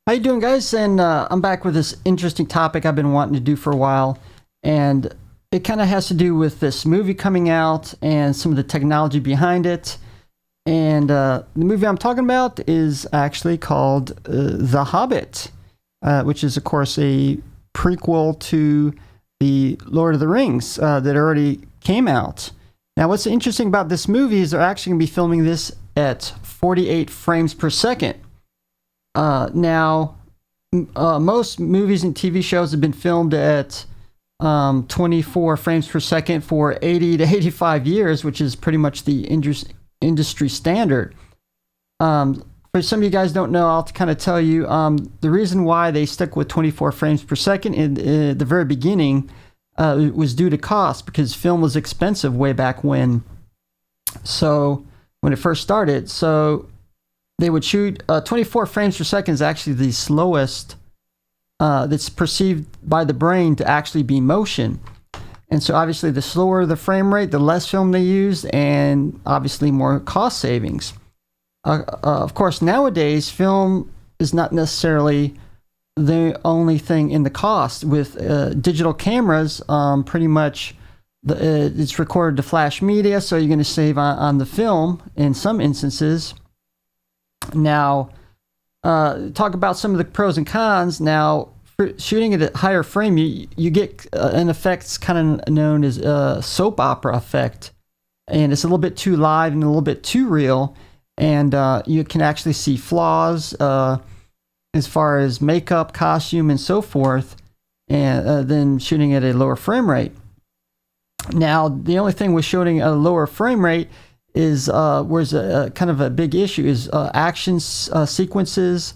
How you doing, guys? And I'm back with this interesting topic I've been wanting to do for a while, and it kind of has to do with this movie coming out and some of the technology behind it. And the movie I'm talking about is actually called The Hobbit, which is, of course, a prequel to the Lord of the Rings that already came out. Now, what's interesting about this movie is they're actually going to be filming this at 48 frames per second. Most movies and TV shows have been filmed at 24 frames per second for 80 to 85 years, which is pretty much the industry standard. For some of you guys don't know, I'll kind of tell you the reason why they stuck with 24 frames per second in the very beginning was due to cost, because film was expensive way back when. So when it first started, so they would shoot 24 frames per second is actually the slowest that's perceived by the brain to actually be motion. And so obviously the slower the frame rate, the less film they use, and obviously more cost savings. Of course, nowadays, film is not necessarily the only thing in the cost. With digital cameras, pretty much it's recorded to flash media, so you're going to save on the film in some instances. Now, talk about some of the pros and cons. Now, for shooting at a higher frame, you get an effect kind of known as a soap opera effect, and it's a little bit too live and a little bit too real, and you can actually see flaws as far as makeup, costume, and so forth, and then shooting at a lower frame rate. Now, the only thing with shooting at a lower frame rate is where's a kind of a big issue is action sequences,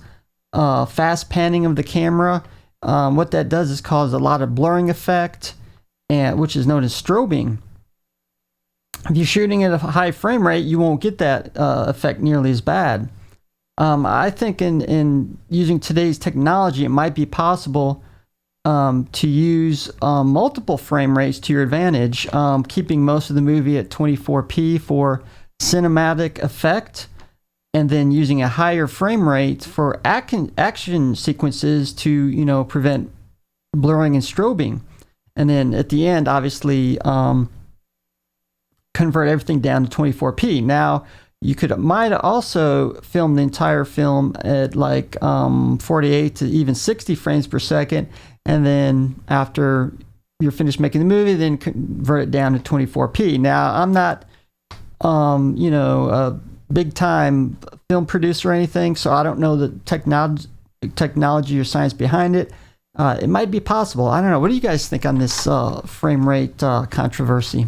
fast panning of the camera. What that does is cause a lot of blurring effect, which is known as strobing. If you're shooting at a high frame rate, you won't get that effect nearly as bad. I think in using today's technology, it might be possible to use multiple frame rates to your advantage, keeping most of the movie at 24p for cinematic effect, and then using a higher frame rate for action sequences to prevent blurring and strobing, and then at the end obviously convert everything down to 24p. Now, you might also film the entire film at like 48 to even 60 frames per second, and then after you're finished making the movie, then convert it down to 24p. Now, I'm not, a big-time film producer or anything, so I don't know the technology or science behind it. It might be possible. I don't know. What do you guys think on this frame rate controversy?